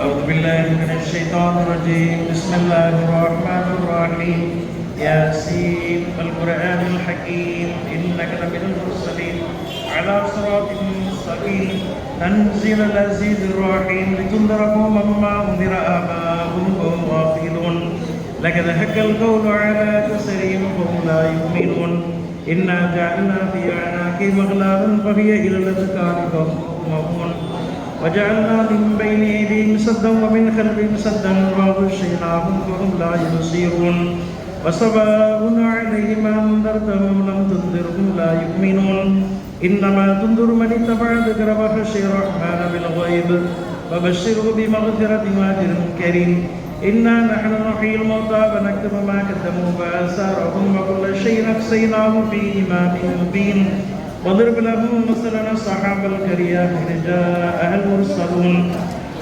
أعوذ بالله من الشيطان الرجيم بسم الله الرحمن الرحيم ياسين والقرآن الحكيم إنك لمن المرسلين على صراط مستقيم تنزيل العزيز الرحيم لتنذر قوما ما أنذر آباؤهم وهم غافلون لقد حق القول على أكثرهم فهم لا يؤمنون إنا جعلنا في أعناقهم أغلالا فهي إلى الأذقان فهم مقمحون وجعلنا من بين أيديهم سدا ومن خلفهم سدا وغشيناهم فهم لا يبصرون وسواء عليهم أنذرتهم لم تنذرهم لا يؤمنون إنما تنذر من اتبع الذكر وخشي الرحمن بالغيب فبشره بمغفرة وأجر كريم إنا نحن نحيي الموتى ونكتب ما قدموا وآثارهم وكل شيء أحصيناه في إمام مبين واضرب لهم مثلا أصحاب القرية إذ جاءها المرسلون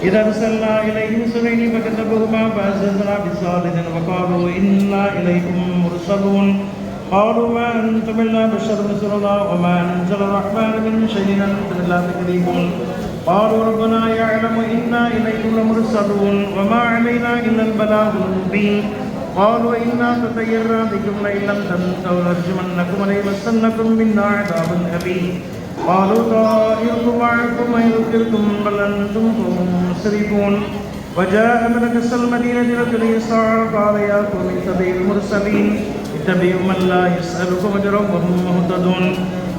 إذا أرسلنا إليهم اثنين فكذبوهما فعززنا بثالث وقالوا إنا إليكم مرسلون قالوا ما أنتم إلا بشر مثلنا وما أنزل الرحمن من شيء أنتم إلا تكذبون قالوا ربنا يعلم إنا إليكم لمرسلون وما علينا إلا البلاغ المبين قالوا إنا تطيرنا بكم لئن لم تنتهوا لنرجمنكم وليمسنكم منا عذاب أليم قالوا طائركم معكم ويذكركم بل أنتم قوم مسرفون وجاء ملك المدينة رجل يسعى قال يا قوم اتبعوا المرسلين اتبعوا من لا يسألكم أجرا وهم مهتدون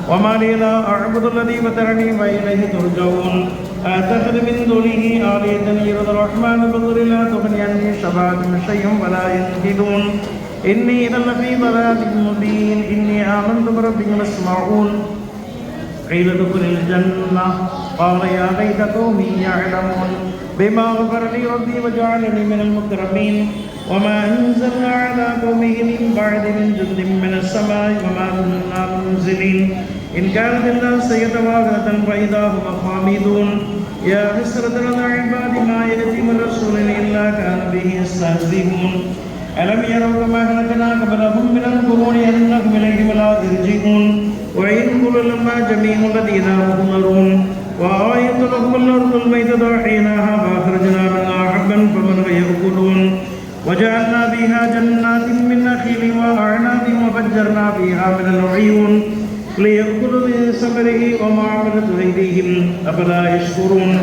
وما لي لا أعبد الذي فطرني وإليه ترجعون أتخذ من دونه آلهة يرد الرحمن بضر لا تغني عني شفاعتهم شيئا ولا ينقذون إني إذا لفي ضلال مبين إني آمنت بربي فاسمعون قيل ادخل الجنة قال يا ليت قومي يعلمون بما غفر لي ربي وجعلني من المكرمين وما أنزلنا على قومه من بعد من جند من السماء وما كنا منزلين إن كانت إلا سيئة واحدة فإذا هم خامدون يا حسرة على عباد ما يأتيهم الرسول إلا كان به يستهزئون ألم يروا كما أهلكنا قبلهم من القرون أنهم إليهم لا يرجعون وإن كل لما جميع الذين مضمرون وآية لهم الأرض الميتة أحييناها فأخرجنا منها حبا فمن يأكلون وجعلنا فيها جنات من نخيل وأعناب وفجرنا فيها من العيون ليأكلوا من ثمره وما عملت أيديهم أفلا يشكرون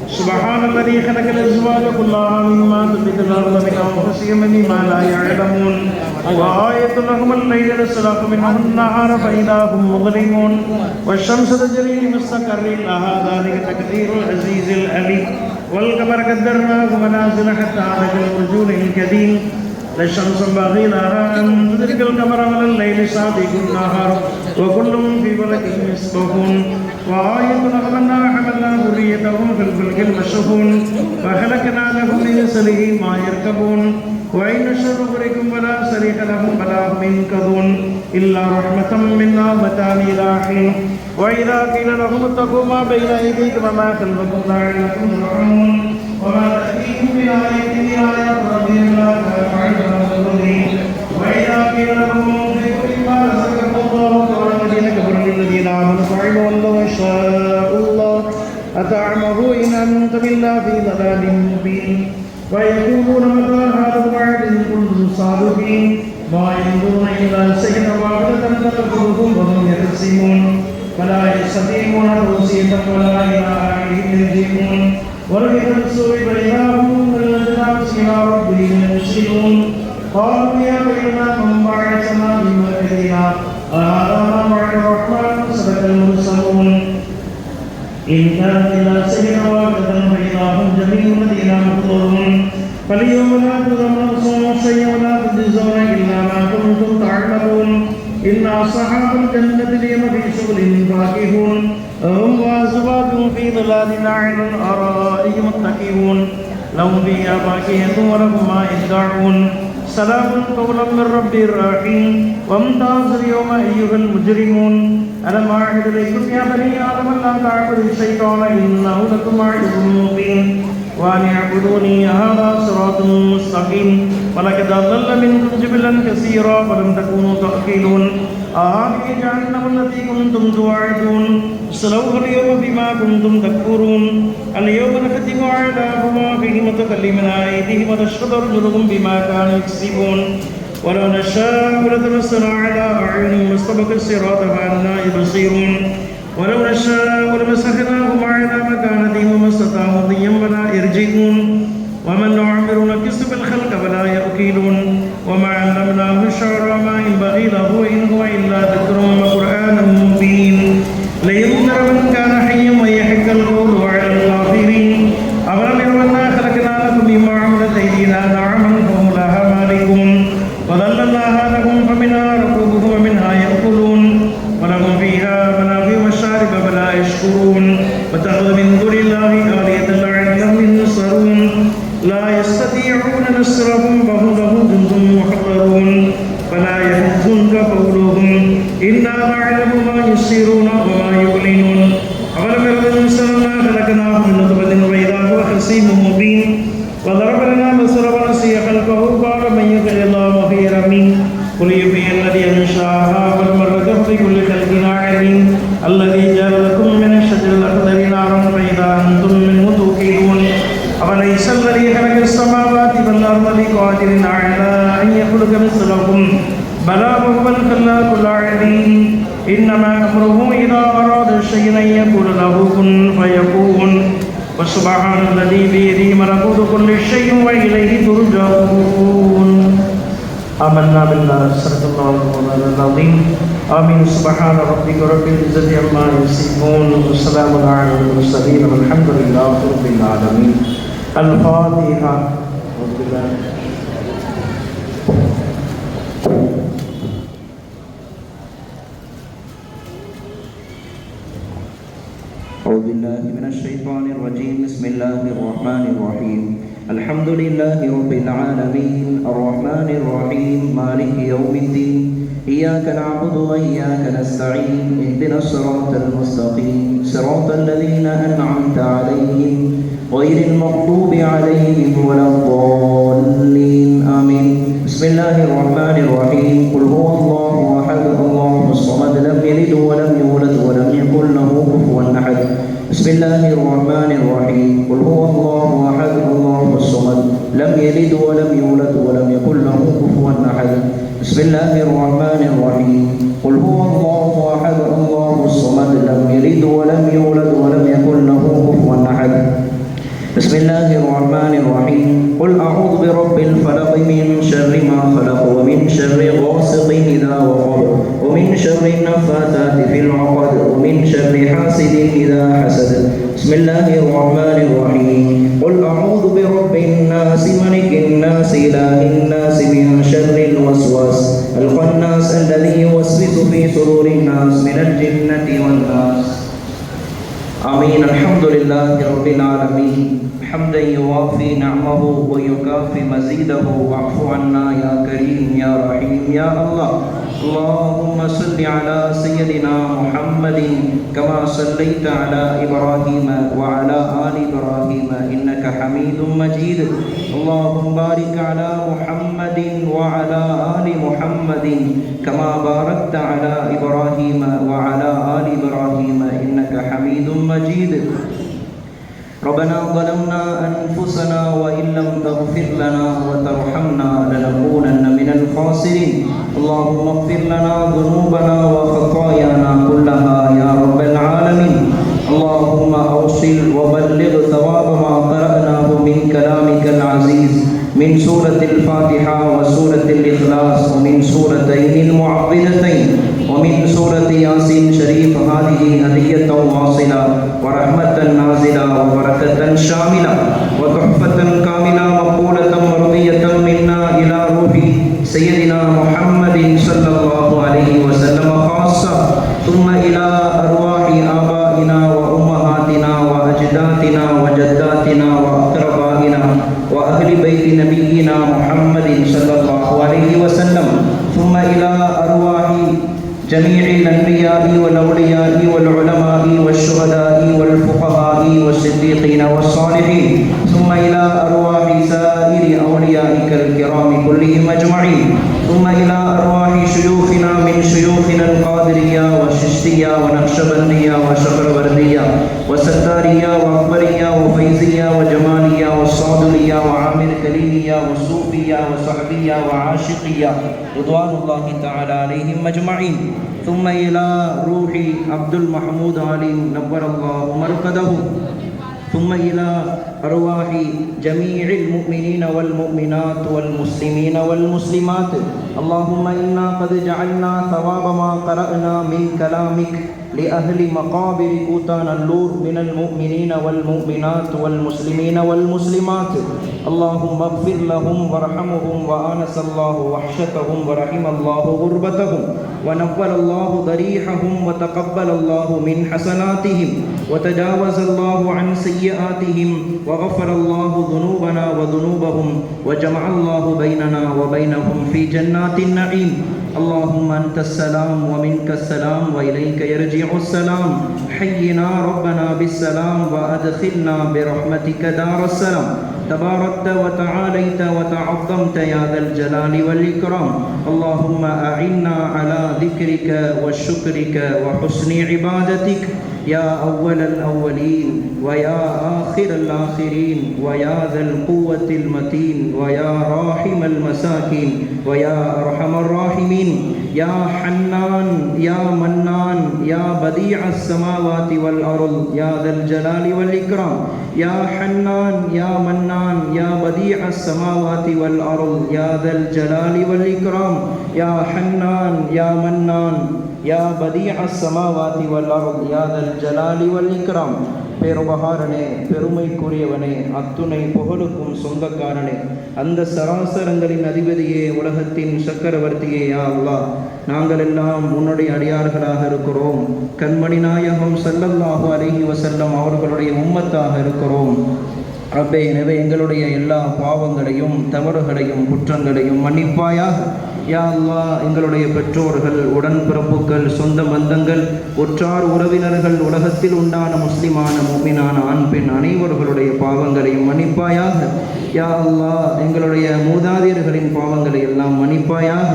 سبحان الذي خلق الأزواج كلها مما تنبت الأرض من أنفسهم مما لا يعلمون وآية لهم الليل نسلخ منه النهار فإذا هم مظلمون والشمس تجري لمستقر لها ذلك تقدير العزيز العليم والقمر قدرناه منازل حتى عاد الرجول القديم لا الشمس ينبغي لها أن تدرك القمر ولا الليل سابق النهار وكل في فلك يسبحون وآية لهم أنا حملنا ذريتهم في الفلك المشحون فخلقنا لهم من مثله ما يركبون وإن نشأ نغرقهم فلا صريخ لهم ولا هم ينقذون إلا رحمة منا ومتاعا إلى حين وإذا قيل لهم اتقوا ما بين أيديكم وما خلفكم لعلكم ترحمون وما تأتيهم من آية من آيات ربهم لا تعلمون وإذا قيل لهم انفقوا مما رزقكم الله قال الذين كفروا للذين آمنوا فعلوا الله شاء الله أطعمه إن أنتم إلا في ضلال مبين ويقولون متى هذا الوعد إن كنتم صادقين ما ينظرون إلا سيئة واحدة تأخذهم وهم يخصمون فلا يستطيعون توصية ولا إلى أهلهم يرجعون وإذا سئلوا إذا هم من الجنات إلى ربهم ينشرون قالوا يا ويلنا من بعثنا من مرقدنا هذا ما وعد الرحمن صدق المرسلون إن كانت إلا سيئة واحدة فإذا هم جميع الذين محضرون فاليوم لا تظلمون شيئا ولا تجزون إلا ما كنتم تعملون إن أصحاب الجنة اليوم في شغل فاكهون هم وأزواجهم في ظلال على الأرائك متكئون لهم فيها فاكهة ولهم ما يدعون سلام قولا من رب رحيم وامتاز اليوم أيها المجرمون ألم أعهد إليكم يا بني آدم ألا تعبدوا الشيطان إنه لكم عدو مبين وأن اعبدوني هذا صراط مستقيم ولقد أضل منكم جبلا كثيرا فلم تكونوا تعقلون هذه جهنم التي كنتم توعدون اصلوها اليوم بما كنتم تكفرون اليوم نختم على أفواههم متكلمين أيديهم وتشهد أرجلهم بما كانوا يكسبون ولو نشاء لطمسنا على أعينهم واستبقوا الصراط فأنى يبصرون ولو نشاء لمسخناهم على مكانتهم وما استطاعوا مضيا ولا يرجعون ومن نعمر نكسب الخلق ولا يأكلون وما علمناه الشعر وما ينبغي له إن هو إلا ذكر وقرآن مبين لينذر من كان حيا ويحق القول على الكافرين أولم يروا أنا خلقنا لكم مما عملت أيدينا نعما فهم لها مالكون وذللناها لهم فمنها ركوبهم ومنها يأكلون ولهم فيها منافع ومشارب فلا يشكرون واتخذ من دون الله آلهة لعلهم ينصرون لا يستطيعون نصرهم وهم له جند محضرون فلا يحزنك قولهم إنا نعلم ما يسرون وما يعلنون أولم يروا الإنسان أنا خلقناه من نطفة فإذا هو خصيم مبين وضرب لنا مثلا ونسي خلقه قال من يطع الله خيرا منه قل يحيي الذي أنشأها أول مرة بكل خلق عليم الذي جعل لكم من الشجر الأخضر نارا فإذا أنتم منه توقدون أوليس الذي خلق السماوات والأرض بقادر على أن يخلق مثلكم بلى وهو الخلاق العليم إنما أمره إذا أراد شيئا أن يقول له كن فيكون وسبحان الذي بيده ملكوت كل شيء وإليه ترجعون آمنا بالله صدق الله مولانا العظيم آمين سبحان ربك رب العزة عما يصفون وسلام على المرسلين والحمد لله رب العالمين الفاتحة أعوذ بالله من الشيطان الرجيم بسم الله الرحمن الرحيم الحمد لله رب العالمين الرحمن الرحيم مالك يوم الدين إياك نعبد وإياك نستعين اهدنا الصراط المستقيم صراط الذين أنعمت عليهم غير المغضوب عليهم ولا الضالين آمين بسم الله الرحمن الرحيم قل هو الله أحد الله الصمد لم يلد ولم يولد ولم يكن له كفوا أحد بسم الله الرحمن الرحيم قل هو الله أحد الله الصمد لم يلد ولم يولد ولم يكن له كفوا أحد بسم الله الرحمن الرحيم قل هو الله أحد الله الصمد لم يلد ولم يولد ولم يكن له كفوا أحد بسم الله الرحمن الرحيم قل أعوذ برب الفلق من شر ما خلق ومن شر غاسق إذا وقب ومن شر النفاثات في العقد ومن شر حاسد إذا حسد بسم الله الرحمن الرحيم قل أعوذ برب الناس ملك الناس إله الناس من شر الوسواس الخناس الذي يوسوس في صدور الناس من الجنة والناس آمين الحمد لله رب العالمين حمدا يوافي نعمه ويكافي مزيده واعف عنا يا كريم يا رحيم يا الله اللهم صل على سيدنا محمد كما صليت على إبراهيم وعلى آل إبراهيم إنك حميد مجيد اللهم بارك على محمد وعلى آل محمد كما باركت على إبراهيم وعلى آل إبراهيم إنك حميد مجيد ربنا ظلمنا أنفسنا وإن لم تغفر لنا وترحمنا لنكونن من الخاسرين اللهم اغفر لنا ذنوبنا وخطايانا كلها يا رب العالمين اللهم أوصل وبلغ ثواب ما قرأناه من كلامك العزيز من سورة الفاتحة وسورة الإخلاص ومن سورتين المعوذتين ومن سورة ياسين شريف هذه هدية واصلة ورحمة نازلة وبركة شاملة وتحفة كاملة مقبولة مرضية منا إلى روح سيدنا محمد صلى الله عليه وسلم خاصة ثم إلى أرواح آبائنا وأمهاتنا وأجدادنا وجداتنا وأقربائنا وأهل بيت نبينا محمد صلى الله عليه وسلم ثم إلى أرواح جميع الأنبياء والأولياء والعلماء والشهداء والفقهاء والصديقين والصالحين ثم إلى أرواح سائر أوليائك الكرام كلهم أجمعين ثم إلى أرواح شيوخنا من شيوخنا القادرية والششتية ونقشبندية وشقروردية وستارية وأكبرية وفيزية وجمالية والصادلية وصحبيا وعاشقيا رضوان الله تعالى عليهم أجمعين. ثم إلى روح عبد المحمود علي نور الله مرقده. ثم إلى أرواح جميع المؤمنين والمؤمنات والمسلمين والمسلمات. اللهم إنا قد جعلنا ثواب ما قرأنا من كلامك لأهل مقابر كوتان اللور من المؤمنين والمؤمنات والمسلمين والمسلمات. اللهم اغفر لهم وارحمهم وآنس الله وحشتهم ورحم الله غربتهم ونور الله ضريحهم وتقبل الله من حسناتهم وتجاوز الله عن سيئاتهم وغفر الله ذنوبنا وذنوبهم وجمع الله بيننا وبينهم في جنات النعيم. اللهم أنت السلام ومنك السلام وإليك يرجع السلام. حينا ربنا بالسلام وأدخلنا برحمتك دار السلام. تباركت وتعاليت وتعظمت يا ذا الجلال والإكرام. اللهم أعنا على ذكرك وشكرك وحسن عبادتك يا أول الأولين ويا آخر الآخرين ويا ذا القوة المتين ويا راحم المساكين ويا أرحم الراحمين. يا حنان يا منان يا بديع السماوات والأرض يا ذا الجلال والإكرام. يا حنان يا منان يا بديع السماوات والأرض يا ذا الجلال والإكرام. يا حنان يا منان يا بديع السماوات والأرض يا ذا الجلال والإكرام. பேருபகாரனே, பெருமைக்குரியவனே, அத்துணை புகழுக்கும் சொந்தக்காரனே, அந்த சராசரங்களின் அதிபதியே, உலகத்தின் சக்கரவர்த்தியே, யா அல்லாஹ், நாங்கள் எல்லாம் உன்னுடைய அடியார்களாக இருக்கிறோம். கண்மணி நாயகம் ஸல்லல்லாஹு அலைஹி வஸல்லம் அவர்களுடைய உம்மத்தாக இருக்கிறோம். ரப்பே, எனவே எங்களுடைய எல்லா பாவங்களையும் தவறுகளையும் குற்றங்களையும் மன்னிப்பாயாக. யா அல்லாஹ், எங்களுடைய பெற்றோர்கள், உடன்பிறப்புகள், சொந்த பந்தங்கள், உற்றார் உறவினர்கள், உலகத்தில் உண்டான முஸ்லிமான முஃமினான ஆண் பெண் அனைவர்களுடைய பாவங்களையும் மன்னிப்பாயாக. யா அல்லாஹ், எங்களுடைய மூதாதையர்களின் பாவங்களை எல்லாம் மன்னிப்பாயாக.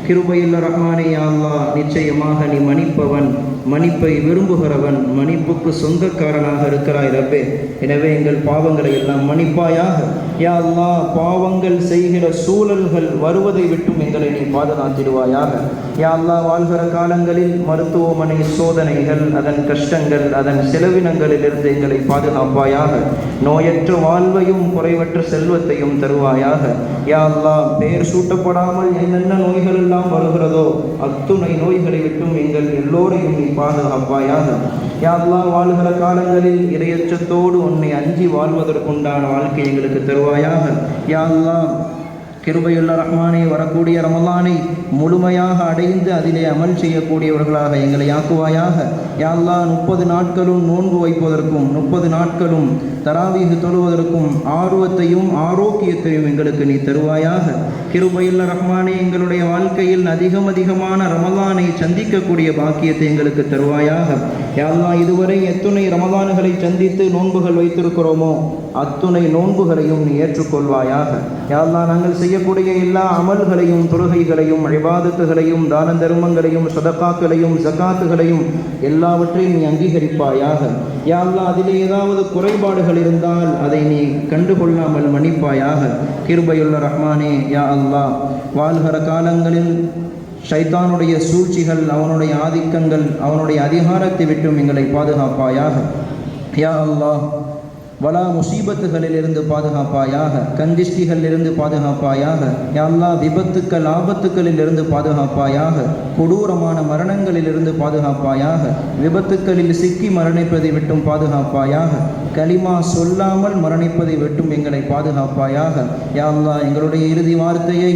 கிருபையுள்ள ரஹ்மானே, யா அல்லாஹ், நிச்சயமாக நீ மன்னிப்பவன், மன்னிப்பை விரும்புகிறவன், மன்னிப்புக்கு சொந்தக்காரனாக இருக்கிறாய் ரப்பே. எனவே எங்கள் பாவங்களை எல்லாம் மன்னிப்பாயாக. யா அல்லாஹ், பாவங்கள் செய்கிற சூழல்கள் வருவதை விட்டும் எங்களை நீ பாதுகாத்திடுவாயாக. யா அல்லாஹ், வாழ்கிற காலங்களில் மருத்துவமனை சோதனைகள், அதன் கஷ்டங்கள், அதன் செலவினங்களிலிருந்து எங்களை பாதுகாப்பாயாக. நோயற்ற வாழ்வையும் குறைவற்ற செல்வத்தையும் தருவாயாக. யா அல்லாஹ், பெயர் சூட்டப்படாமல் என்னென்ன நோய்கள் எல்லாம் வருகிறதோ அத்துணை நோய்களை விட்டும் எங்கள் எல்லோரையும் நீ பாதுகாப்பாயாக. யா அல்லாஹ், வாழ்கிற காலங்களில் இறையச்சத்தோடு உன்னை அஞ்சி வாழ்வதற்குண்டான வாழ்க்கை எங்களுக்கு தருவாயாக. யா அல்லாஹ், கிருபையுள்ள ரஹ்மானே, வரக்கூடிய ரமலானை முழுமையாக அடைந்து அதிலே அமல் செய்யக்கூடியவர்களாக எங்களை ஆக்குவாயாக. யா அல்லாஹ், 30 நாட்களும் நோன்பு வைப்பதற்கும் 30 நாட்களும் தராவீஹ் தொழுவதற்கும் ஆர்வத்தையும் ஆரோக்கியத்தையும் எங்களுக்கு நீ தருவாயாக. கிருபையுள்ள ரஹ்மானே, எங்களுடைய வாழ்க்கையில் அதிகமான ரமலானை சந்திக்கக்கூடிய பாக்கியத்தை எங்களுக்கு தருவாயாக. யா அல்லாஹ், இதுவரை எத்துணை ரமலான்களை சந்தித்து நோன்புகள் வைத்திருக்கிறோமோ அத்துணை நோன்புகளையும் நீ ஏற்றுக்கொள்வாயாக. யா அல்லாஹ், நாங்கள் செய்யக்கூடிய எல்லா அமல்களையும், தொழுகைகளையும், இபாதத்துகளையும், தான தர்மங்களையும், சதகாக்களையும், ஜகாத்துகளையும் எல்லாவற்றையும் நீ அங்கீகரிப்பாயாக. யா அல்லாஹ், அதிலே ஏதாவது குறைபாடுகள் இருந்தால் அதை நீ கண்டுகொள்ளாமல் மன்னிப்பாயாக. கிருபையுள்ள ரஹ்மானே, யா அல்லாஹ், வாழ்கிற காலங்களில் ஷைத்தானுடைய சூழ்ச்சிகள், அவனுடைய ஆதிக்கங்கள், அவனுடைய அதிகாரத்தை விட்டும் எங்களை பாதுகாப்பாயாக. யா அல்லாஹ், வலா முசீபத்துகளிலிருந்து பாதுகாப்பாயாக, கந்திஷ்டிகளிலிருந்து பாதுகாப்பாயாக. யா அல்லாஹ், விபத்துக்கள், ஆபத்துக்களிலிருந்து பாதுகாப்பாயாக. கொடூரமான மரணங்களிலிருந்து பாதுகாப்பாயாக. விபத்துக்களில் சிக்கி மரணிப்பதை விட்டும் பாதுகாப்பாயாக. கலிமா சொல்லாமல் மரணிப்பதை விட்டும் எங்களை பாதுகாப்பாயாக. யா அல்லாஹ், எங்களுடைய இறுதி வார்த்தையை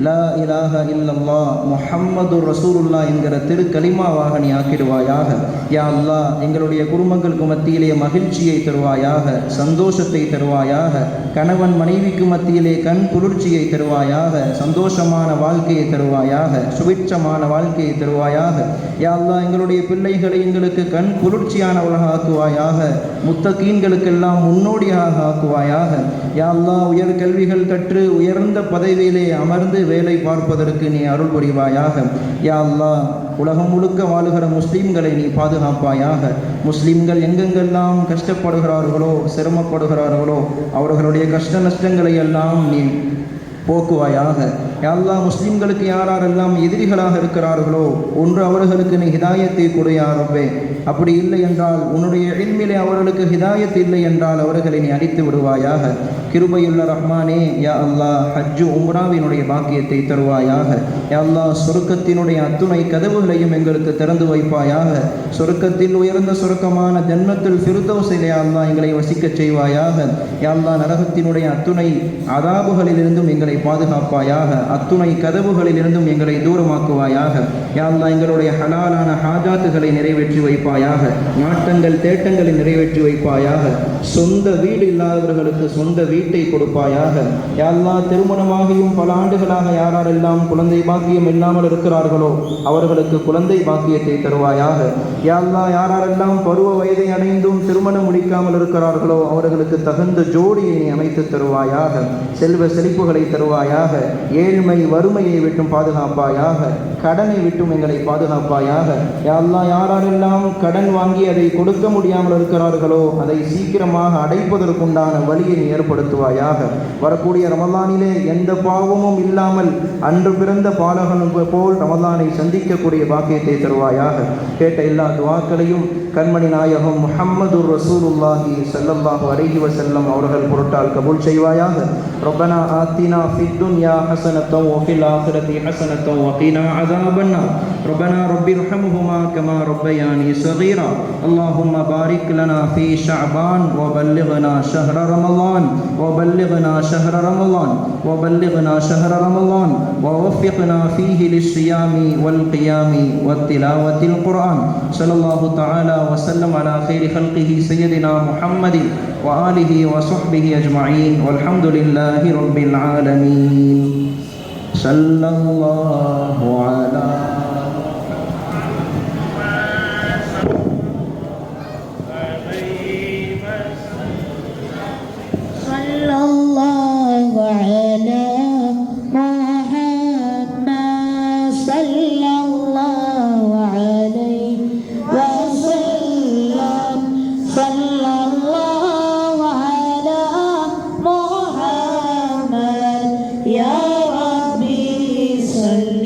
லா இலாஹ இல்லல்லாஹ் முஹம்மது ரசூலுல்லாஹ் என்கிற திரு கலிமாவாக நீ ஆக்கிடுவாயாக. யா அல்லாஹ், எங்களுடைய குடும்பங்களுக்கு மத்தியிலே மகிழ்ச்சியை தருவாயாக, சந்தோஷத்தை தருவாயாக. கணவன் மனைவிக்கு மத்தியிலே கண் குளிர்ச்சியை தருவாயாக, சந்தோஷமான வாழ்க்கையை தருவாயாக, சுபிட்சமான வாழ்க்கையை தருவாயாக. யா அல்லாஹ், எங்களுடைய பிள்ளைகளை எங்களுக்கு கண் குளிர்ச்சியானவர்களாக ஆக்குவாயாக. முத்தகீன்களுக்கெல்லாம் முன்னோடியாக ஆக்குவாயாக. யா அல்லாஹ், உயர் கல்விகள் கற்று உயர்ந்த பதவியிலே அமர்ந்து வேலை பார்ப்பதற்கு நீ அருள் புரிவாயாக. யா அல்லாஹ், உலகம் முழுக்க வாழுகிற முஸ்லீம்களை நீ பாதுகாப்பாயாக. முஸ்லீம்கள் எங்கெங்கெல்லாம் கஷ்டப்படுகிறார்களோ, சிரமப்படுகிறார்களோ, அவர்களுடைய கஷ்ட நஷ்டங்களை எல்லாம் நீ போக்குவாயாக. யா அல்லாஹ், முஸ்லிம்களுக்கு யாரெல்லாம் எதிரிகளாக இருக்கிறார்களோ ஒன்று அவர்களுக்கு நீ ஹிதாயத்தை கொடு யா ரப்பே. அப்படி இல்லை என்றால், உன்னுடைய இல்மிலே அவர்களுக்கு ஹிதாயத் இல்லை என்றால் அவர்களை நீ அடித்து விடுவாயாக. கிருபையுள்ள ரஹ்மானே, யா அல்லாஹ், ஹஜ்ஜு உம்ராவினுடைய பாக்கியத்தை தருவாயாக. யா அல்லாஹ், சொர்க்கத்தினுடைய அத்துணை கதவுகளையும் எங்களுக்கு திறந்து வைப்பாயாக. சொர்க்கத்தில் உயர்ந்த சொர்க்கமான ஜன்னத்துல் ஃபிர்தௌஸிலே யா அல்லாஹ் எங்களை வசிக்கச் செய்வாயாக. யா அல்லாஹ், நரகத்தினுடைய அத்துணை அதாபுகளிலிருந்தும் எங்களை பாதுகாப்பாயாக. அத்துணை கதவுகளிலிருந்தும் எங்களை தூரமாக்குவாயாக. யா அல்லாஹ், எங்களுடைய ஹலாலான ஹாஜாத்துகளை நிறைவேற்றி வைப்பாயாக. நாட்டங்கள் தேட்டங்களை நிறைவேற்றி வைப்பாயாக. சொந்த வீடு இல்லாதவர்களுக்கு சொந்த வீட்டை கொடுப்பாயாக. யா அல்லாஹ், திருமணமாகியும் பல ஆண்டுகளாக யாரெல்லாம் குழந்தை பாக்கியம் இல்லாமல் இருக்கிறார்களோ அவர்களுக்கு குழந்தை பாக்கியத்தை தருவாயாக. யா அல்லாஹ், யாரெல்லாம் பருவ வயதை அடைந்தும் திருமணம் முடிக்காமல் இருக்கிறார்களோ அவர்களுக்கு தகுந்த ஜோடியை நீ அமைத்து தருவாயாக. செல்வ செழிப்புகளை தருவாயாக. ஏழ்மை வறுமையை விட்டும் பாதுகாப்பாயாக. கடனை விட்டும் எங்களை பாதுகாப்பாயாக. யா அல்லாஹ், யாரெல்லாம் கடன் வாங்கி அதை கொடுக்க முடியாமல் இருக்கிறார்களோ அதை சீக்கிரமாக அடைப்பதற்குண்டான வழியை நீ ஏற்படுத்துவாயாக. வரக்கூடிய ரமலானிலே எந்த பாவமும் இல்லாமல் அன்று பிறந்த பாலகன் போல் ரமலானை சந்திக்கக்கூடிய பாக்கியத்தை தருவாயாக. கேட்ட எல்லா துஆக்களையும் கண்மணி நாயகம் முஹம்மதுர் ரசூலுல்லாஹி ஸல்லல்லாஹு அலைஹி வஸல்லம் அவர்கள் பொருட்டால் கபூல் செய்வாயாக. ரப்பனா ஆத்தினா ஃபித் துன்யா ஹஸனத்தன் வ ஃபில் ஆখিরাতি ஹஸனத்தன் வ கீனா அஸாபன் நார். ரப்பனா ரப்பிர்ஹம்ஹுமா கமா ரப்பயானி ஸகீரா. அல்லாஹும்ம பாரிக் லனா ஃபீ ஷஅபான் வ பல்லிக்னா ஷஹ்ர ரமலான் வ பல்லிக்னா ஷஹ்ர ரமலான் வ பல்லிக்னா ஷஹ்ர ரமலான் வ வஃபிக்னா ஃபீஹி லிஸ்ஸியாமி வல் கியாமி வத் திலாவத்தில் குர்ஆன். ஸல்லல்லாஹு தஆலா وسلم على خير خلقه سيدنا محمد وآله وصحبه أجمعين والحمد لله رب العالمين. صلى الله على صلى الله على محمد صلى الله عليه وسلم. صلى الله على محمد يا ربي صل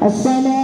الصلاة